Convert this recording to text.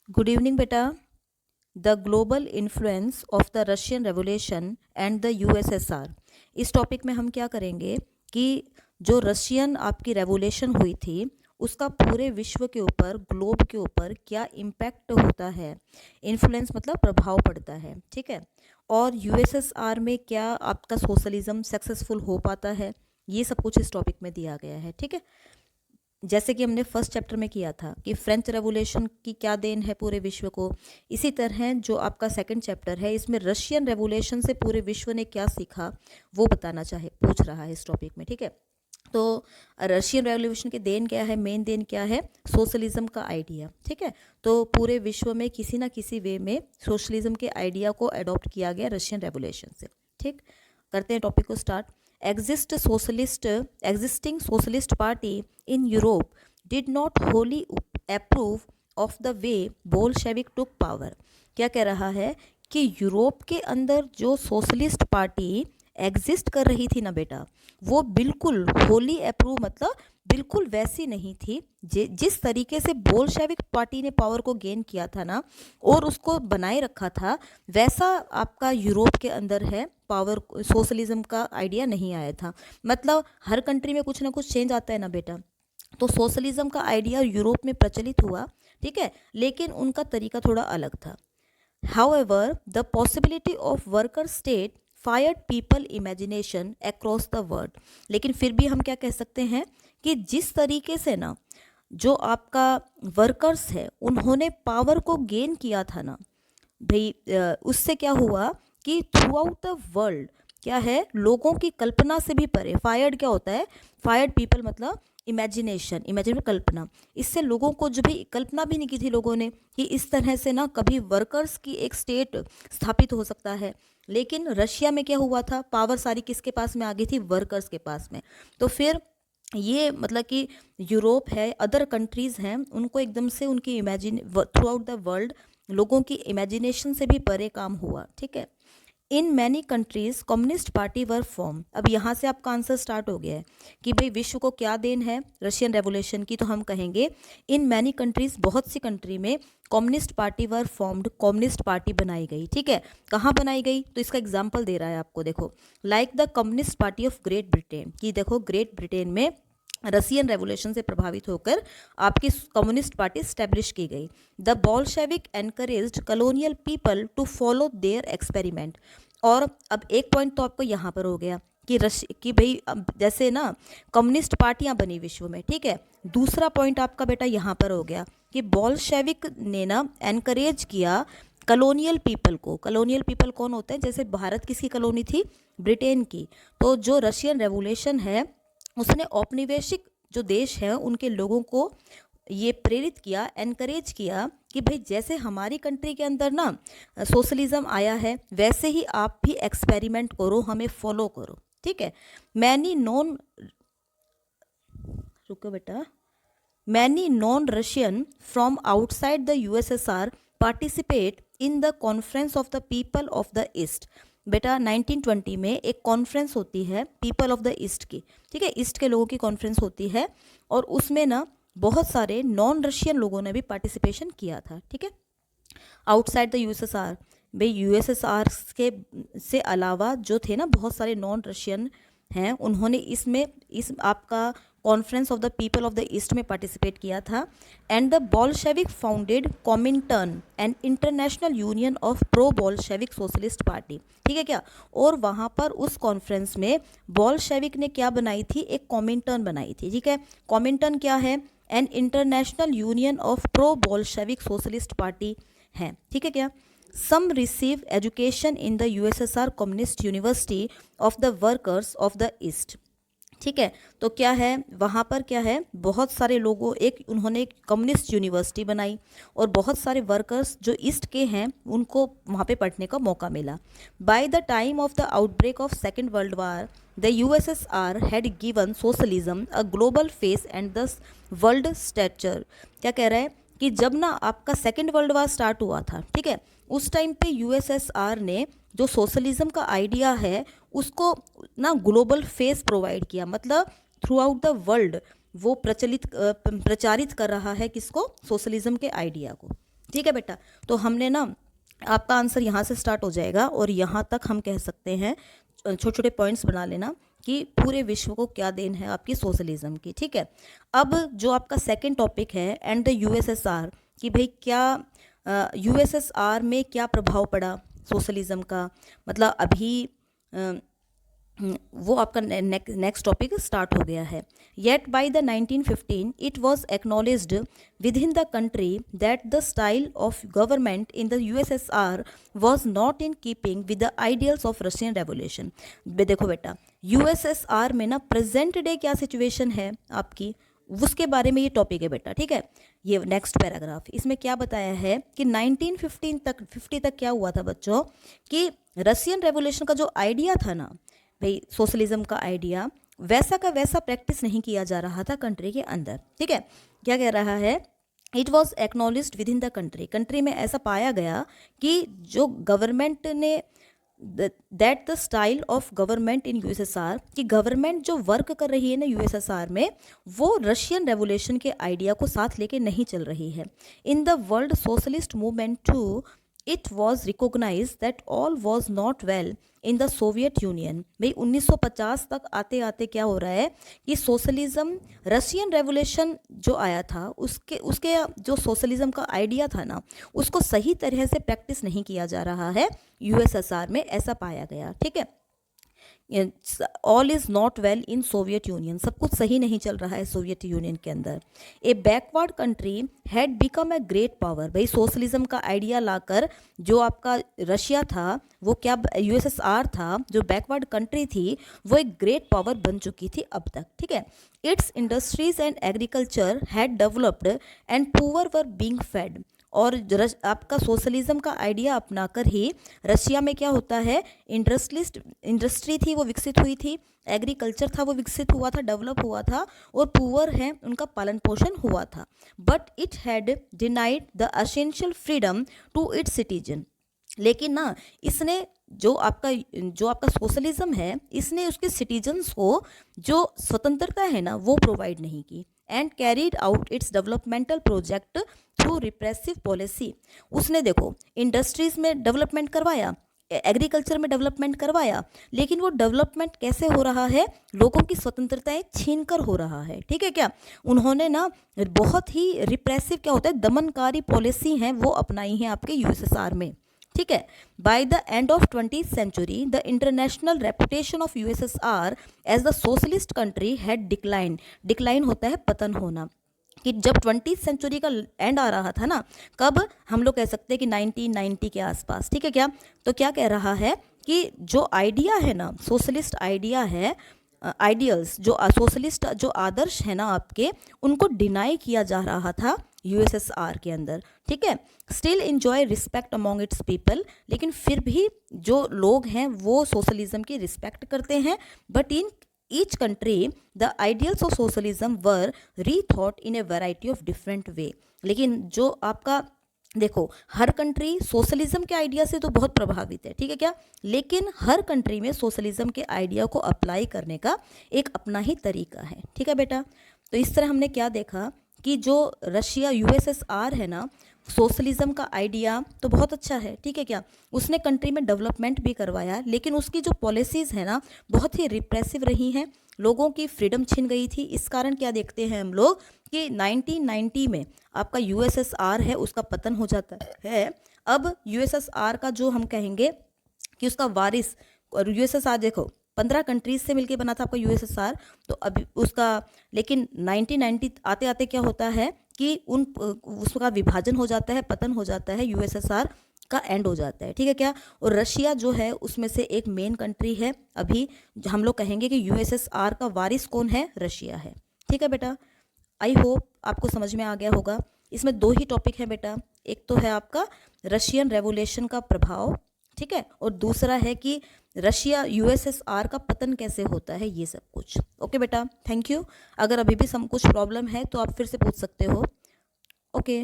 Good evening बेटा। The global influence of the Russian revolution and the USSR. इस topic में हम क्या करेंगे कि जो रशियन आपकी रेवोल्यूशन हुई थी उसका पूरे विश्व के ऊपर, ग्लोब के ऊपर क्या इम्पैक्ट होता है, इन्फ्लुएंस मतलब प्रभाव पड़ता है, ठीक है। और यूएसएसआर में क्या आपका सोशलिज्म सक्सेसफुल हो पाता है, ये सब कुछ इस टॉपिक में दिया गया है, ठीक है। जैसे कि हमने फर्स्ट चैप्टर में किया था कि फ्रेंच रेवोल्यूशन की क्या देन है पूरे विश्व को, इसी तरह जो आपका सेकंड चैप्टर है इसमें रशियन रेवोल्यूशन से पूरे विश्व ने क्या सीखा वो बताना पूछ रहा है इस टॉपिक में, ठीक है। तो रशियन रेवोल्यूशन के देन क्या है, मेन देन क्या है, सोशलिज्म का आइडिया, ठीक है। तो पूरे विश्व में किसी ना किसी वे में सोशलिज्म के आइडिया को अडॉप्ट किया गया रशियन रेवोल्यूशन से, ठीक। करते हैं टॉपिक को start. Existing socialist party in Europe did not wholly approve of the way Bolshevik took power। क्या कह रहा है कि यूरोप के अंदर जो सोशलिस्ट पार्टी एग्जिस्ट कर रही थी ना बेटा, वो बिल्कुल होली अप्रूव मतलब बिल्कुल वैसी नहीं थी जिस तरीके से बोल्शेविक पार्टी ने पावर को गेन किया था ना और उसको बनाए रखा था, वैसा आपका यूरोप के अंदर है पावर सोशलिज्म का आइडिया नहीं आया था। मतलब हर कंट्री में कुछ ना कुछ चेंज आता है ना बेटा, तो सोशलिज्म का आइडिया यूरोप में प्रचलित हुआ, ठीक है, लेकिन उनका तरीका थोड़ा अलग था। However, the possibility of worker state fired people imagination across the world। लेकिन फिर भी हम क्या कह सकते हैं कि जिस तरीके से ना जो आपका वर्कर्स है उन्होंने पावर को गेन किया था ना भाई, उससे क्या हुआ कि थ्रू आउट द वर्ल्ड क्या है, लोगों की कल्पना से भी परे, फायर्ड क्या होता है, फायर्ड पीपल मतलब इमेजिनेशन, इमेजिन कल्पना, इससे लोगों को जो भी कल्पना भी नहीं की थी लोगों ने कि इस तरह से ना कभी वर्कर्स की एक स्टेट स्थापित हो सकता है। लेकिन रशिया में क्या हुआ था, पावर सारी किसके पास में आ गई थी, वर्कर्स के पास में। तो फिर ये मतलब कि यूरोप है, अदर कंट्रीज़ हैं, उनको एकदम से उनकी imagine through out the world लोगों की इमेजिनेशन से भी परे काम हुआ, ठीक है। In many countries communist party were form. अब यहाँ से आपका आंसर स्टार्ट हो गया है कि भाई विश्व को क्या देन है रशियन रेवोल्यूशन की, तो हम कहेंगे इन मैनी कंट्रीज, बहुत सी कंट्री में communist party were formed, communist party बनाई गई, ठीक है। कहाँ बनाई गई, तो इसका एग्जाम्पल दे रहा है आपको, देखो like the communist party of great Britain, कि देखो ग्रेट ब्रिटेन में रशियन रेवोल्यूशन से प्रभावित होकर आपकी कम्युनिस्ट पार्टी स्टैब्लिश की गई। The Bolshevik encouraged colonial people to follow their experiment. और अब एक पॉइंट तो आपको यहाँ पर हो गया कि भाई अब जैसे ना कम्युनिस्ट पार्टियाँ बनी विश्व में, ठीक है। दूसरा पॉइंट आपका बेटा यहाँ पर हो गया कि बोल्शेविक ने ना एनकरेज किया कॉलोनियल पीपल को। कॉलोनियल पीपल कौन होते हैं, जैसे भारत किसकी कॉलोनी थी, ब्रिटेन की। तो जो रशियन रेवोल्यूशन है उसने औपनिवेशिक जो देश हैं उनके लोगों को ये प्रेरित किया, एनकरेज किया कि भाई जैसे हमारी कंट्री के अंदर ना सोशलिज्म आया है वैसे ही आप भी एक्सपेरिमेंट करो, हमें फॉलो करो, ठीक है। मैनी नॉन रुको बेटा many non Russian from outside the USSR participate in the conference of the people of the east. बेटा 1920 में एक कॉन्फ्रेंस होती है पीपल ऑफ द ईस्ट की, ठीक है, ईस्ट के लोगों की कॉन्फ्रेंस होती है और उसमें ना बहुत सारे नॉन रशियन लोगों ने भी पार्टिसिपेशन किया था, ठीक है। आउटसाइड द यूएसएसआर, भाई यूएसएसआर के से अलावा जो थे ना बहुत सारे नॉन रशियन हैं, उन्होंने इस आपका conference of the people of the East में पार्टिसिपेट किया था। And the Bolshevik founded Comintern and International Union of pro Bolshevik Socialist Party, ठीक है क्या। और वहाँ पर उस कॉन्फ्रेंस में बोल्शेविक ने क्या बनाई थी, एक कॉमिंटर्न बनाई थी, ठीक है। कॉमिंटर्न क्या है, an International Union of pro Bolshevik Socialist Party है, ठीक है क्या। Some receive education in the USSR Communist University of the Workers of the East, ठीक है। तो क्या है वहाँ पर, क्या है, बहुत सारे लोगों उन्होंने एक कम्युनिस्ट यूनिवर्सिटी बनाई और बहुत सारे वर्कर्स जो ईस्ट के हैं उनको वहाँ पे पढ़ने का मौका मिला। By the time of the outbreak of second world war the USSR had given socialism a global face and the world stature. क्या कह रहा है कि जब ना आपका सेकेंड वर्ल्ड वार स्टार्ट हुआ था, ठीक है, उस टाइम पे यूएसएसआर ने जो सोशलिज्म का आइडिया है उसको ना ग्लोबल फेस प्रोवाइड किया, मतलब थ्रू आउट द वर्ल्ड वो प्रचारित कर रहा है किसको, सोशलिज्म के आइडिया को, ठीक है बेटा, तो हमने ना आपका आंसर यहाँ से स्टार्ट हो जाएगा और यहाँ तक हम कह सकते हैं, छोटे छोटे पॉइंट्स बना लेना कि पूरे विश्व को क्या देन है आपकी सोशलिज्म की। ठीक है, अब जो आपका सेकंड टॉपिक है एंड द यूएसएसआर, कि भाई क्या यूएसएसआर में क्या प्रभाव पड़ा सोशलिज्म का, मतलब अभी वो आपका नेक्स्ट टॉपिक स्टार्ट हो गया है। Yet by the 1915 it was acknowledged with in the country that the style of government in the USSR was not in keeping with the ideals of Russian revolution. देखो बेटा, USSR में ना present day क्या situation है आपकी, उसके बारे में ये टॉपिक है बेटा। ठीक है, ये नेक्स्ट पैराग्राफ, इसमें क्या बताया है कि 1915 तक 50 तक क्या हुआ था बच्चों, कि रशियन रेवोल्यूशन का जो आइडिया था ना भाई, सोशलिज्म का आइडिया वैसा का वैसा प्रैक्टिस नहीं किया जा रहा था कंट्री के अंदर। ठीक है, क्या कह रहा है, it was acknowledged with in the country, country में ऐसा पाया गया कि जो गवर्नमेंट ने that the style of government in USSR, कि गवर्नमेंट जो वर्क कर रही है ना यूएसएसआर में, वो रशियन रेवोल्यूशन के आइडिया को साथ लेके नहीं चल रही है। In the world socialist movement too it was recognise that all was not well in the Soviet Union. भाई 1950 तक आते आते क्या हो रहा है कि सोशलिज्म, रशियन रेवोल्यूशन जो आया था उसके जो सोशलिज्म का आइडिया था ना, उसको सही तरह से प्रैक्टिस नहीं किया जा रहा है यूएसएसआर में, ऐसा पाया गया। ठीक है, all is not well in Soviet union, सब कुछ सही नहीं चल रहा है सोवियत यूनियन के अंदर। A backward country had become a great power, भाई सोशलिज्म का आइडिया लाकर जो आपका रशिया था, वो क्या यूएसएसआर था, जो बैकवर्ड कंट्री थी, वो एक ग्रेट पावर बन चुकी थी अब तक। ठीक है, it's industries and agriculture had developed and poor were being fade, और आपका सोशलिज्म का आइडिया अपनाकर ही रशिया में क्या होता है, इंडस्ट्री थी वो विकसित हुई थी, एग्रीकल्चर था वो विकसित हुआ था, डेवलप हुआ था, और पुअर है उनका पालन पोषण हुआ था। But it had denied the essential freedom to its citizen, लेकिन ना इसने जो आपका सोशलिज्म है, इसने उसके सिटीजन्स को जो स्वतंत्रता है ना वो प्रोवाइड नहीं की। And carried out it's developmental project through repressive policy, उसने देखो इंडस्ट्रीज में डेवलपमेंट करवाया, एग्रीकल्चर में डेवलपमेंट करवाया, लेकिन वो डेवलपमेंट कैसे हो रहा है, लोगों की स्वतंत्रताएं छीन कर हो रहा है। ठीक है, क्या उन्होंने ना बहुत ही रिप्रेसिव, क्या होता है, दमनकारी पॉलिसी हैं वो अपनाई हैं आपके यूएसएसआर में। ठीक है, by the end of 20th century the international reputation of USSR as the socialist country had decline होता है पतन होना, कि जब 20th सेंचुरी का एंड आ रहा था ना, कब हम लोग कह सकते हैं कि 1990 के आसपास। ठीक है, क्या तो क्या कह रहा है कि जो आइडिया है ना, सोशलिस्ट आइडिया है, आइडियल्स जो सोशलिस्ट जो आदर्श है ना आपके, उनको डिनाई किया जा रहा था यूएसएसआर के अंदर। ठीक है, still enjoy respect among it's people, लेकिन फिर भी जो लोग हैं वो सोशलिज्म की रिस्पेक्ट करते हैं। But in each country the ideals of socialism were rethought in a variety of different way, लेकिन जो आपका देखो हर कंट्री सोशलिज्म के आइडिया से तो बहुत प्रभावित है। ठीक है, क्या लेकिन हर कंट्री में सोशलिज्म के आइडिया को अप्लाई करने का एक अपना ही तरीका है। ठीक है बेटा, तो इस तरह हमने क्या देखा कि जो रशिया यूएसएसआर है ना, सोशलिज्म का आइडिया तो बहुत अच्छा है। ठीक है, क्या उसने कंट्री में डेवलपमेंट भी करवाया, लेकिन उसकी जो पॉलिसीज़ है ना बहुत ही रिप्रेसिव रही हैं, लोगों की फ्रीडम छिन गई थी। इस कारण क्या देखते हैं हम लोग कि 1990 में आपका यूएसएसआर है उसका पतन हो जाता है। अब यूएसएसआर का जो हम कहेंगे कि उसका वारिस, और यूएसएसआर देखो 15 कंट्रीज से मिलके बना था आपका यूएसएसआर, तो अभी उसका, लेकिन 1990 आते आते क्या होता है कि उसका विभाजन हो जाता है, पतन हो जाता है, यूएसएसआर का एंड हो जाता है। ठीक है, क्या और रशिया जो है उसमें से एक मेन कंट्री है। अभी हम लोग कहेंगे कि यूएसएसआर का वारिस कौन है, रशिया है। ठीक है बेटा, आई होप आपको समझ में आ गया होगा। इसमें दो ही टॉपिक है बेटा, एक तो है आपका रशियन रेवोल्यूशन का प्रभाव, ठीक है, और दूसरा है कि रशिया यूएसएसआर का पतन कैसे होता है, ये सब कुछ। ओके बेटा, थैंक यू। अगर अभी भी कुछ प्रॉब्लम है तो आप फिर से पूछ सकते हो। ओके।